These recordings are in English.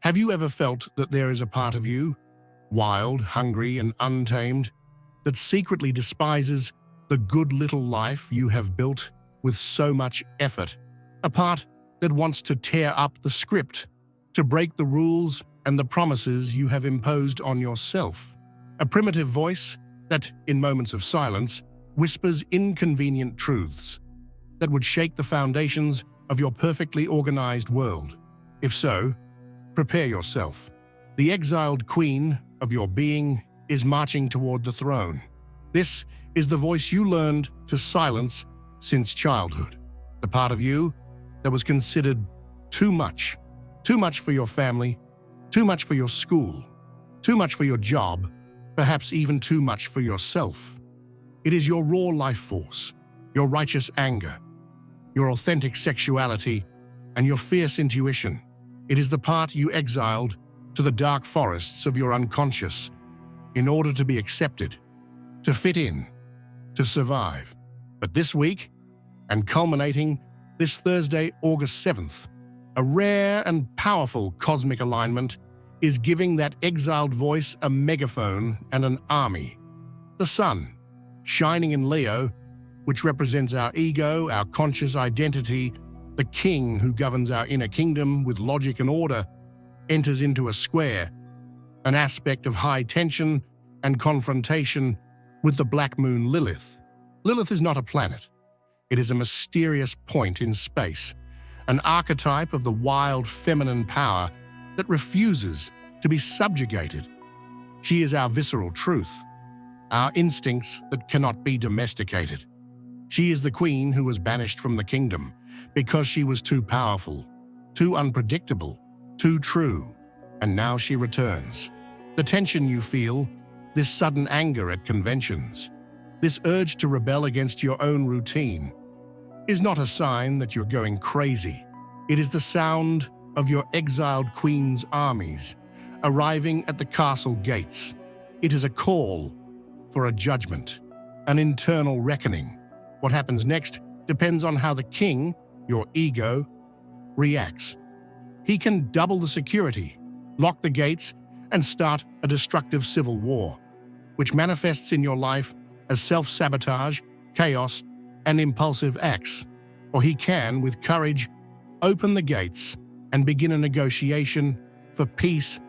Have you ever felt that there is a part of you, wild, hungry, and untamed, that secretly despises the good little life you have built with so much effort? A part that wants to tear up the script, to break the rules and the promises you have imposed on yourself. A primitive voice that, in moments of silence, whispers inconvenient truths that would shake the foundations of your perfectly organized world. If so, prepare yourself. The exiled queen of your being is marching toward the throne. This is the voice you learned to silence since childhood. The part of you that was considered too much for your family, too much for your school, too much for your job, perhaps even too much for yourself. It is your raw life force, your righteous anger, your authentic sexuality, and your fierce intuition. It is the part you exiled to the dark forests of your unconscious in order to be accepted, to fit in, to survive. But this week, and culminating this Thursday, August 7th, a rare and powerful cosmic alignment is giving that exiled voice a megaphone and an army. The sun, shining in Leo, which represents our ego, our conscious identity, the king who governs our inner kingdom with logic and order, enters into a square, an aspect of high tension and confrontation with the black moon Lilith. Lilith is not a planet. It is a mysterious point in space, an archetype of the wild feminine power that refuses to be subjugated. She is our visceral truth, our instincts that cannot be domesticated. She is the queen who was banished from the kingdom because she was too powerful, too unpredictable, too true, and now she returns. The tension you feel, this sudden anger at conventions, this urge to rebel against your own routine, is not a sign that you're going crazy. It is the sound of your exiled queen's armies arriving at the castle gates. It is a call for a judgment, an internal reckoning. What happens next depends on how the king, your ego, reacts. He can double the security, lock the gates, and start a destructive civil war, which manifests in your life as self-sabotage, chaos, and impulsive acts. Or he can, with courage, open the gates and begin a negotiation for peace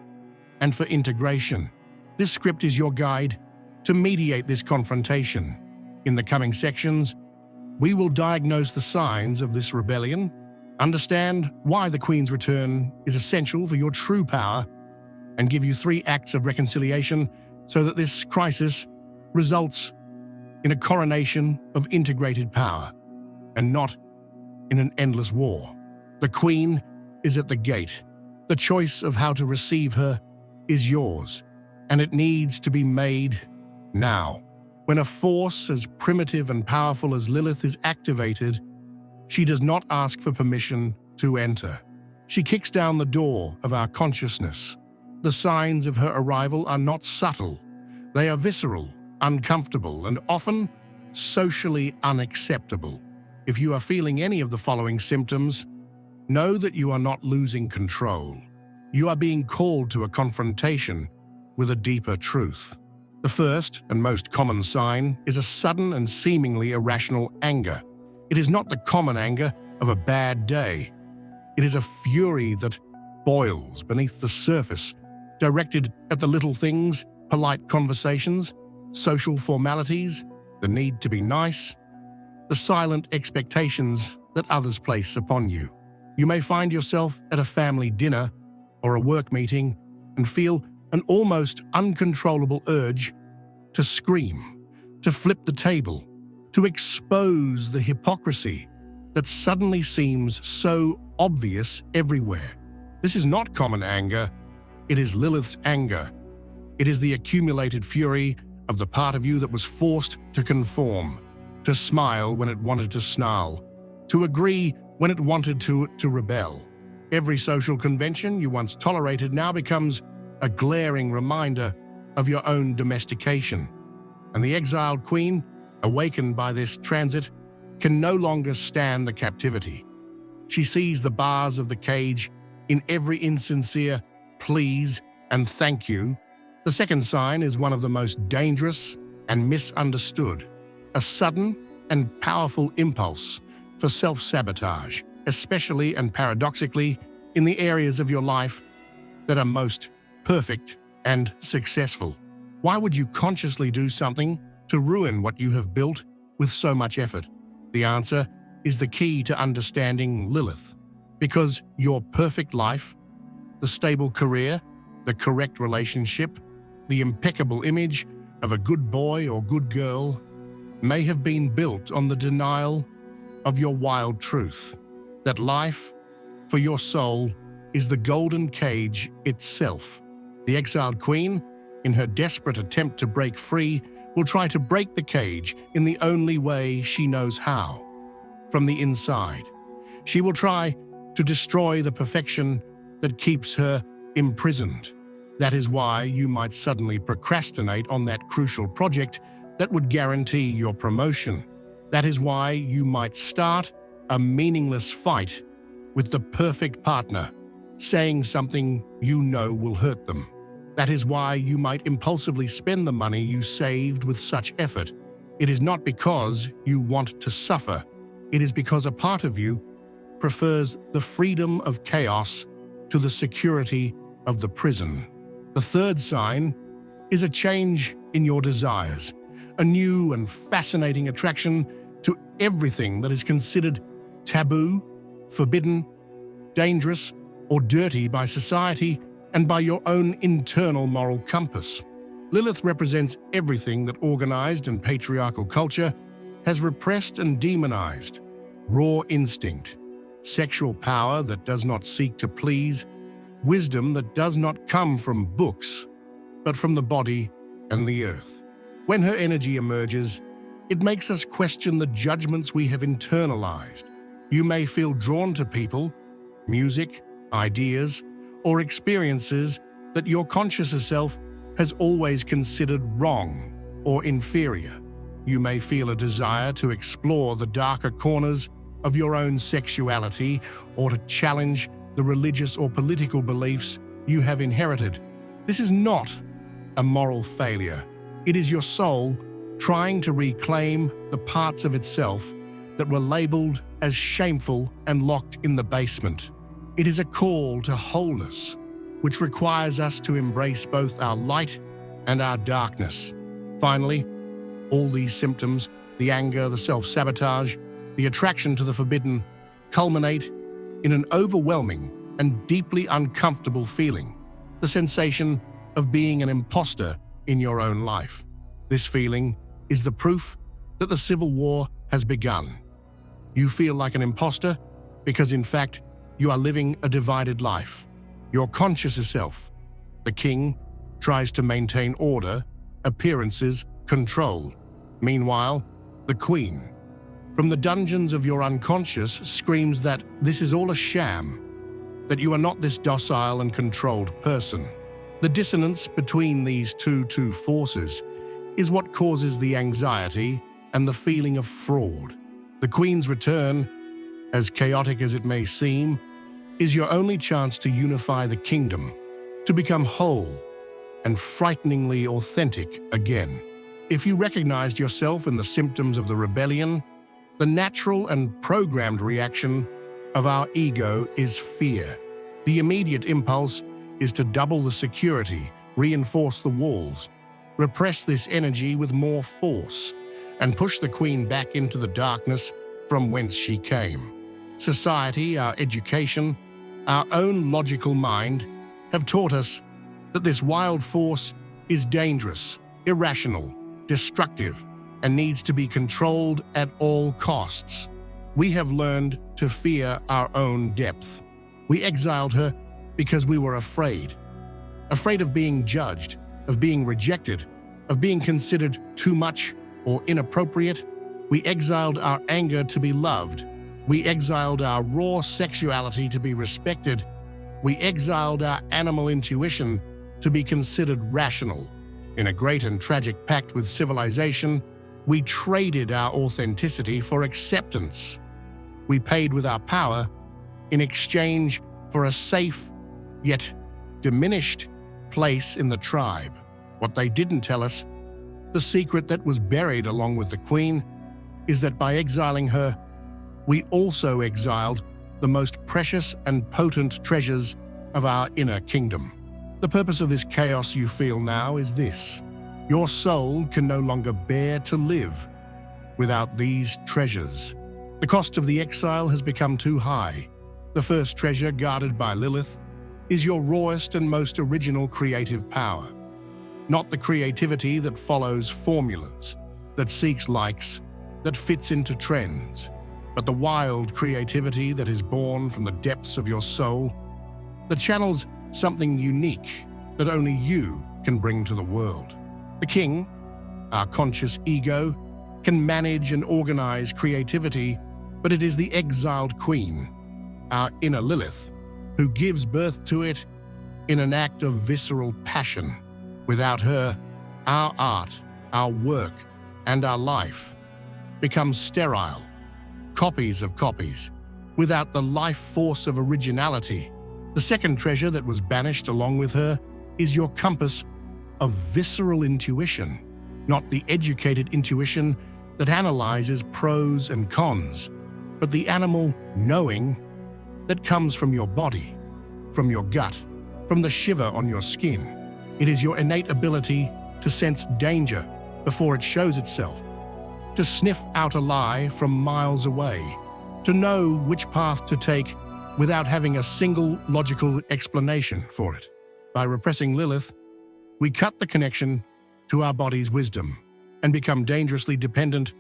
and for integration. This script is your guide to mediate this confrontation. In the coming sections, we will diagnose the signs of this rebellion, understand why the Queen's return is essential for your true power, and give you 3 acts of reconciliation so that this crisis results in a coronation of integrated power and not in an endless war. The Queen is at the gate. The choice of how to receive her is yours, and it needs to be made now. When a force as primitive and powerful as Lilith is activated, she does not ask for permission to enter. She kicks down the door of our consciousness. The signs of her arrival are not subtle. They are visceral, uncomfortable, and often socially unacceptable. If you are feeling any of the following symptoms, know that you are not losing control. You are being called to a confrontation with a deeper truth. The first and most common sign is a sudden and seemingly irrational anger. It is not the common anger of a bad day. It is a fury that boils beneath the surface, directed at the little things, polite conversations, social formalities, the need to be nice, the silent expectations that others place upon you. You may find yourself at a family dinner or a work meeting and feel an almost uncontrollable urge to scream, to flip the table, to expose the hypocrisy that suddenly seems so obvious everywhere. This is not common anger. It is Lilith's anger. It is the accumulated fury of the part of you that was forced to conform, to smile when it wanted to snarl, to agree when it wanted to rebel. Every social convention you once tolerated now becomes a glaring reminder of your own domestication. And the exiled queen, awakened by this transit, can no longer stand the captivity. She sees the bars of the cage in every insincere please and thank you. The second sign is one of the most dangerous and misunderstood, a sudden and powerful impulse for self-sabotage, especially and paradoxically in the areas of your life that are most perfect and successful. Why would you consciously do something to ruin what you have built with so much effort? The answer is the key to understanding Lilith. Because your perfect life, the stable career, the correct relationship, the impeccable image of a good boy or good girl may have been built on the denial of your wild truth, that life, for your soul, is the golden cage itself. The exiled queen, in her desperate attempt to break free, will try to break the cage in the only way she knows how, from the inside. She will try to destroy the perfection that keeps her imprisoned. That is why you might suddenly procrastinate on that crucial project that would guarantee your promotion. That is why you might start a meaningless fight with the perfect partner, saying something you know will hurt them. That is why you might impulsively spend the money you saved with such effort. It is not because you want to suffer. It is because a part of you prefers the freedom of chaos to the security of the prison. The third sign is a change in your desires, a new and fascinating attraction to everything that is considered taboo, forbidden, dangerous, or dirty by society and by your own internal moral compass. Lilith represents everything that organized and patriarchal culture has repressed and demonized: raw instinct, sexual power that does not seek to please, wisdom that does not come from books, but from the body and the earth. When her energy emerges, it makes us question the judgments we have internalized. You may feel drawn to people, music, ideas, or experiences that your conscious self has always considered wrong or inferior. You may feel a desire to explore the darker corners of your own sexuality or to challenge the religious or political beliefs you have inherited. This is not a moral failure. It is your soul trying to reclaim the parts of itself that were labeled as shameful and locked in the basement. It is a call to wholeness, which requires us to embrace both our light and our darkness. Finally, all these symptoms, the anger, the self-sabotage, the attraction to the forbidden, culminate in an overwhelming and deeply uncomfortable feeling, the sensation of being an imposter in your own life. This feeling is the proof that the civil war has begun. You feel like an imposter because, in fact, you are living a divided life. Your conscious self, the king, tries to maintain order, appearances, control. Meanwhile, the queen, from the dungeons of your unconscious, screams that this is all a sham, that you are not this docile and controlled person. The dissonance between these two forces is what causes the anxiety and the feeling of fraud. The Queen's return, as chaotic as it may seem, is your only chance to unify the kingdom, to become whole and frighteningly authentic again. If you recognized yourself in the symptoms of the rebellion, the natural and programmed reaction of our ego is fear. The immediate impulse is to double the security, reinforce the walls, repress this energy with more force, and push the queen back into the darkness from whence she came. Society, our education, our own logical mind have taught us that this wild force is dangerous, irrational, destructive, and needs to be controlled at all costs. We have learned to fear our own depth. We exiled her because we were afraid of being judged, of being rejected, of being considered too much or inappropriate. We exiled our anger to be loved. We exiled our raw sexuality to be respected. We exiled our animal intuition to be considered rational. In a great and tragic pact with civilization, we traded our authenticity for acceptance. We paid with our power in exchange for a safe, yet diminished place in the tribe. What they didn't tell us, the secret that was buried along with the queen, is that by exiling her, we also exiled the most precious and potent treasures of our inner kingdom. The purpose of this chaos you feel now is this: your soul can no longer bear to live without these treasures. The cost of the exile has become too high. The first treasure, guarded by Lilith, is your rawest and most original creative power. Not the creativity that follows formulas, that seeks likes, that fits into trends, but the wild creativity that is born from the depths of your soul, that channels something unique that only you can bring to the world. The king, our conscious ego, can manage and organize creativity, but it is the exiled queen, our inner Lilith, who gives birth to it in an act of visceral passion. Without her, our art, our work, and our life become sterile, copies of copies, without the life force of originality. The second treasure that was banished along with her is your compass of visceral intuition, not the educated intuition that analyzes pros and cons, but the animal knowing that comes from your body, from your gut, from the shiver on your skin. It is your innate ability to sense danger before it shows itself, to sniff out a lie from miles away, to know which path to take without having a single logical explanation for it. By repressing Lilith, we cut the connection to our body's wisdom and become dangerously dependent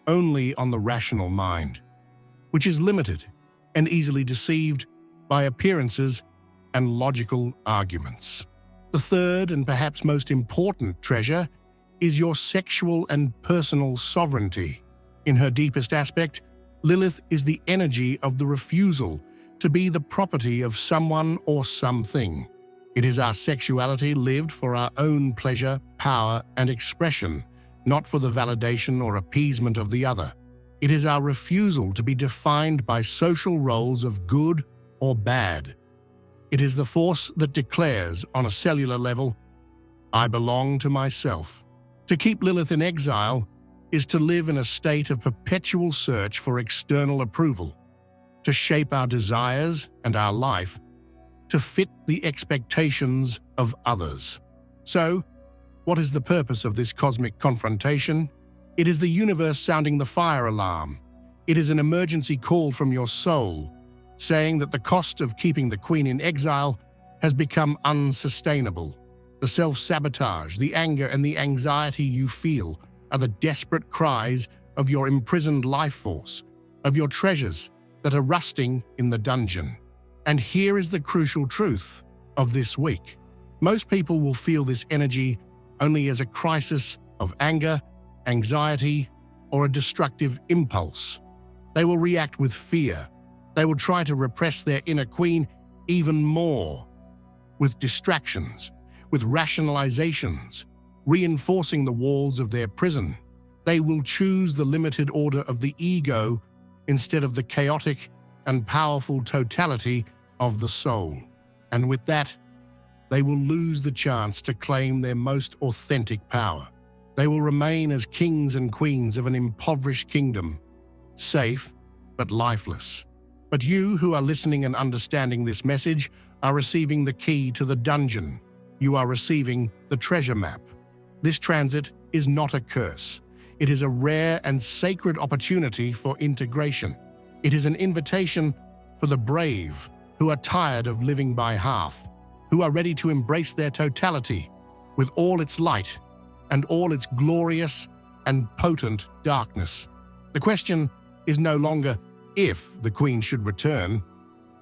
only on the rational mind, which is limited and easily deceived by appearances and logical arguments. The third and perhaps most important treasure is your sexual and personal sovereignty. In her deepest aspect, Lilith is the energy of the refusal to be the property of someone or something. It is our sexuality lived for our own pleasure, power, and expression, not for the validation or appeasement of the other. It is our refusal to be defined by social roles of good or bad. It is the force that declares, on a cellular level, I belong to myself. To keep Lilith in exile is to live in a state of perpetual search for external approval, to shape our desires and our life to fit the expectations of others. So, what is the purpose of this cosmic confrontation? It is the universe sounding the fire alarm. It is an emergency call from your soul, saying that the cost of keeping the queen in exile has become unsustainable. The self-sabotage, the anger, and the anxiety you feel are the desperate cries of your imprisoned life force, of your treasures that are rusting in the dungeon. And here is the crucial truth of this week. Most people will feel this energy only as a crisis of anger, anxiety, or a destructive impulse. They will react with fear. They will try to repress their inner queen even more, with distractions, with rationalizations, reinforcing the walls of their prison. They will choose the limited order of the ego instead of the chaotic and powerful totality of the soul. And with that, they will lose the chance to claim their most authentic power. They will remain as kings and queens of an impoverished kingdom, safe but lifeless. But you who are listening and understanding this message are receiving the key to the dungeon. You are receiving the treasure map. This transit is not a curse. It is a rare and sacred opportunity for integration. It is an invitation for the brave who are tired of living by half, who are ready to embrace their totality with all its light and all its glorious and potent darkness. The question is no longer if the queen should return,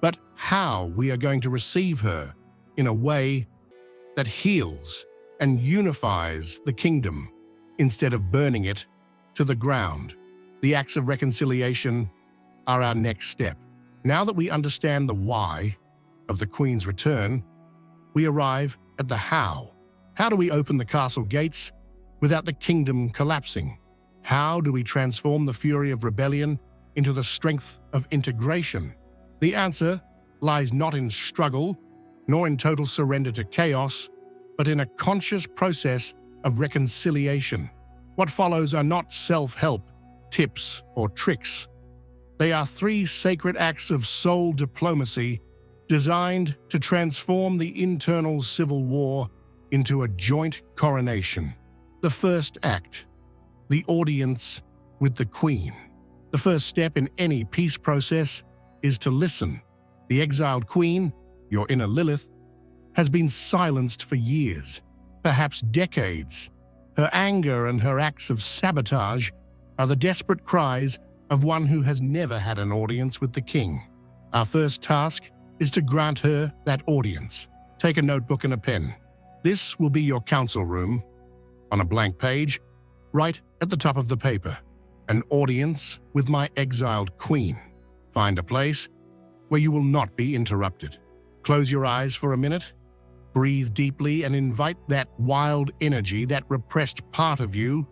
but how we are going to receive her in a way that heals and unifies the kingdom instead of burning it to the ground. The acts of reconciliation are our next step. Now that we understand the why of the queen's return, we arrive at the how. How do we open the castle gates without the kingdom collapsing? How do we transform the fury of rebellion into the strength of integration? The answer lies not in struggle, nor in total surrender to chaos, but in a conscious process of reconciliation. What follows are not self-help, tips, or tricks. They are 3 sacred acts of soul diplomacy designed to transform the internal civil war into a joint coronation. The first act, the audience with the Queen. The first step in any peace process is to listen. The exiled Queen, your inner Lilith, has been silenced for years, perhaps decades. Her anger and her acts of sabotage are the desperate cries of one who has never had an audience with the king. Our first task is to grant her that audience. Take a notebook and a pen. This will be your council room. On a blank page, write at the top of the paper, "An audience with my exiled queen." Find a place where you will not be interrupted. Close your eyes for a minute. Breathe deeply and invite that wild energy, that repressed part of you,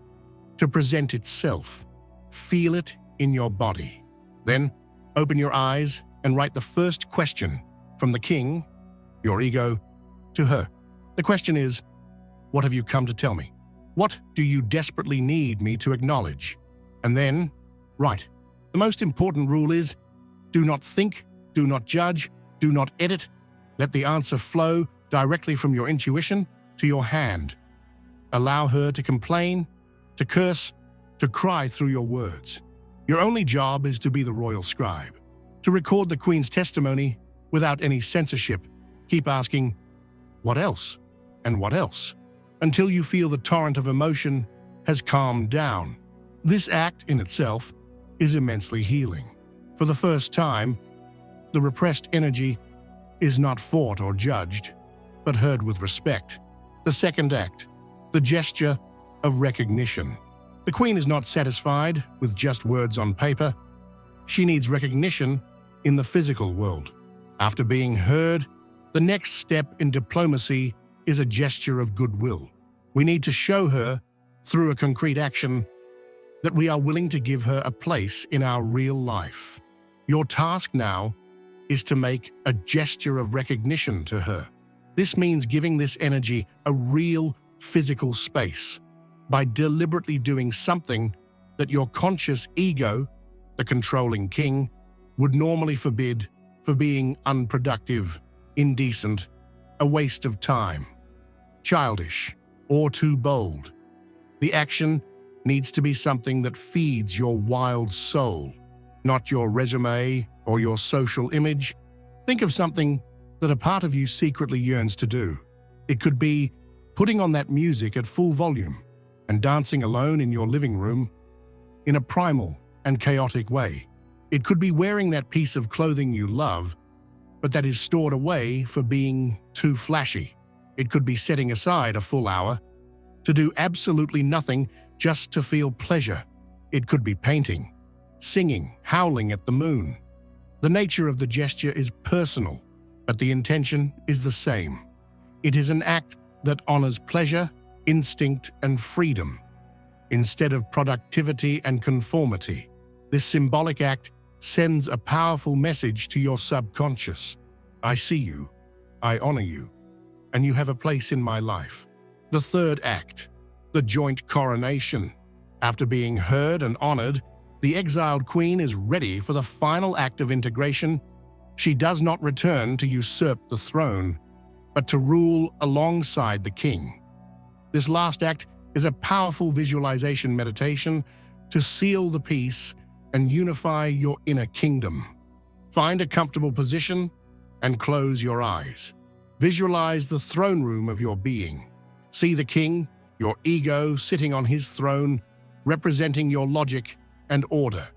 to present itself. Feel it in your body. Then, open your eyes and write the first question from the king, your ego, to her. The question is, what have you come to tell me? What do you desperately need me to acknowledge? And then, write. The most important rule is, do not think, do not judge, do not edit. Let the answer flow directly from your intuition to your hand. Allow her to complain, to curse, to cry through your words. Your only job is to be the royal scribe, to record the Queen's testimony without any censorship. Keep asking, what else? And what else? Until you feel the torrent of emotion has calmed down. This act in itself is immensely healing. For the first time, the repressed energy is not fought or judged, but heard with respect. The second act, the gesture of recognition. The Queen is not satisfied with just words on paper. She needs recognition in the physical world. After being heard, the next step in diplomacy is a gesture of goodwill. We need to show her, through a concrete action, that we are willing to give her a place in our real life. Your task now is to make a gesture of recognition to her. This means giving this energy a real physical space by deliberately doing something that your conscious ego, the controlling king, would normally forbid for being unproductive, indecent, a waste of time, childish, or too bold. The action needs to be something that feeds your wild soul, not your resume or your social image. Think of something that a part of you secretly yearns to do. It could be putting on that music at full volume and dancing alone in your living room in a primal and chaotic way. It could be wearing that piece of clothing you love, but that is stored away for being too flashy. It could be setting aside a full hour to do absolutely nothing just to feel pleasure. It could be painting, singing, howling at the moon. The nature of the gesture is personal, but the intention is the same. It is an act that honors pleasure, instinct, and freedom, instead of productivity and conformity. This symbolic act sends a powerful message to your subconscious. I see you, I honor you, and you have a place in my life. The third act, the joint coronation. After being heard and honored, the exiled queen is ready for the final act of integration. She does not return to usurp the throne, but to rule alongside the king. This last act is a powerful visualization meditation to seal the peace and unify your inner kingdom. Find a comfortable position and close your eyes. Visualize the throne room of your being. See the king, your ego, sitting on his throne, representing your logic and order.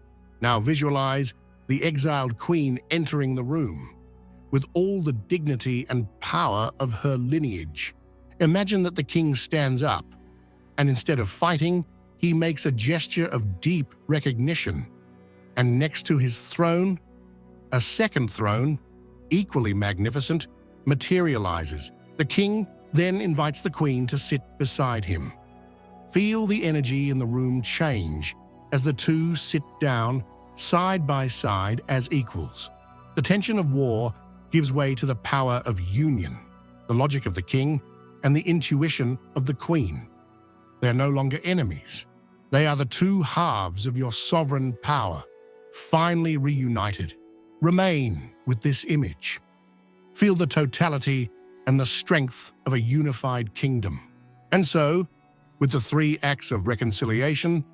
Now visualize the exiled queen entering the room with all the dignity and power of her lineage. Imagine that the king stands up, and instead of fighting, he makes a gesture of deep recognition. And next to his throne, a second throne, equally magnificent, materializes. The king then invites the queen to sit beside him. Feel the energy in the room change as the two sit down side by side as equals. The tension of war gives way to the power of union, the logic of the king, and the intuition of the queen. They are no longer enemies. They are the two halves of your sovereign power, finally reunited. Remain with this image. Feel the totality and the strength of a unified kingdom. And so, with the 3 acts of reconciliation,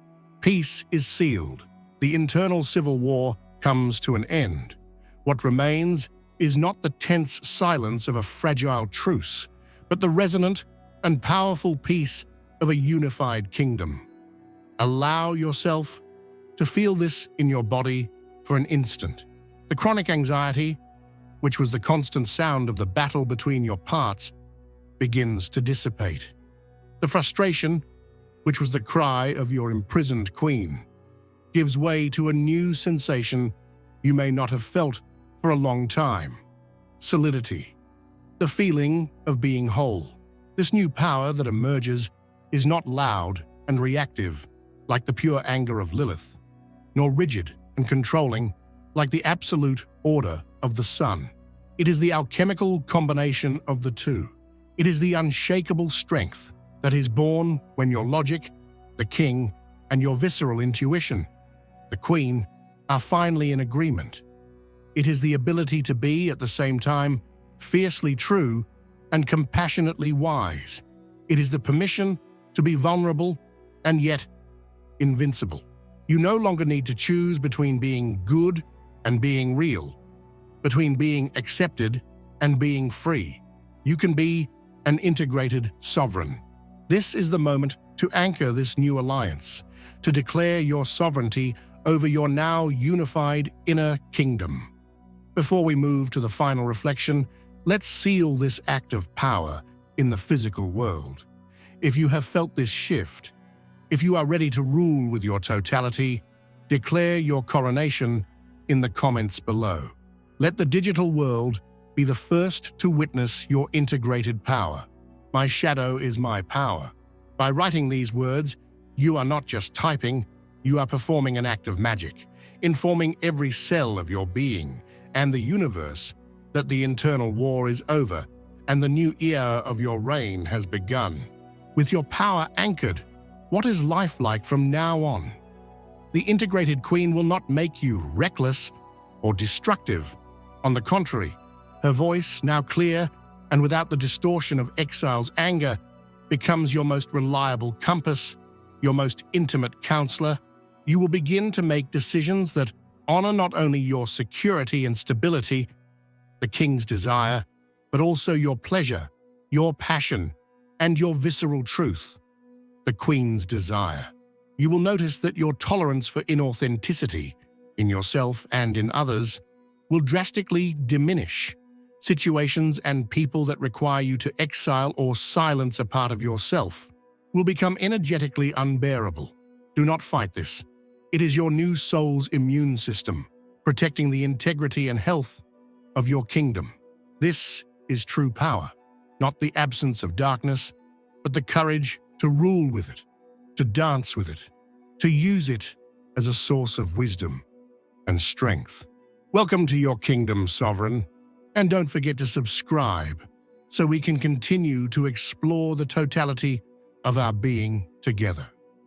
peace is sealed. The internal civil war comes to an end. What remains is not the tense silence of a fragile truce, but the resonant and powerful peace of a unified kingdom. Allow yourself to feel this in your body for an instant. The chronic anxiety, which was the constant sound of the battle between your parts, begins to dissipate. The frustration, which was the cry of your imprisoned queen, gives way to a new sensation you may not have felt for a long time. Solidity. The feeling of being whole. This new power that emerges is not loud and reactive like the pure anger of Lilith, nor rigid and controlling like the absolute order of the sun. It is the alchemical combination of the two. It is the unshakable strength that is born when your logic, the king, and your visceral intuition, the queen, are finally in agreement. It is the ability to be, at the same time, fiercely true and compassionately wise. It is the permission to be vulnerable and yet invincible. You no longer need to choose between being good and being real, between being accepted and being free. You can be an integrated sovereign. This is the moment to anchor this new alliance, to declare your sovereignty over your now unified inner kingdom. Before we move to the final reflection, let's seal this act of power in the physical world. If you have felt this shift, if you are ready to rule with your totality, declare your coronation in the comments below. Let the digital world be the first to witness your integrated power. My shadow is my power. By writing these words, you are not just typing, you are performing an act of magic, informing every cell of your being and the universe that the internal war is over and the new era of your reign has begun. With your power anchored, what is life like from now on? The integrated queen will not make you reckless or destructive. On the contrary, her voice, now clear and without the distortion of exile's anger, becomes your most reliable compass, your most intimate counselor. You will begin to make decisions that honor not only your security and stability, the king's desire, but also your pleasure, your passion, and your visceral truth, the queen's desire. You will notice that your tolerance for inauthenticity, in yourself and in others, will drastically diminish. Situations and people that require you to exile or silence a part of yourself will become energetically unbearable. Do not fight this. It is your new soul's immune system, protecting the integrity and health of your kingdom. This is true power, not the absence of darkness, but the courage to rule with it, to dance with it, to use it as a source of wisdom and strength. Welcome to your kingdom, Sovereign, and don't forget to subscribe so we can continue to explore the totality of our being together.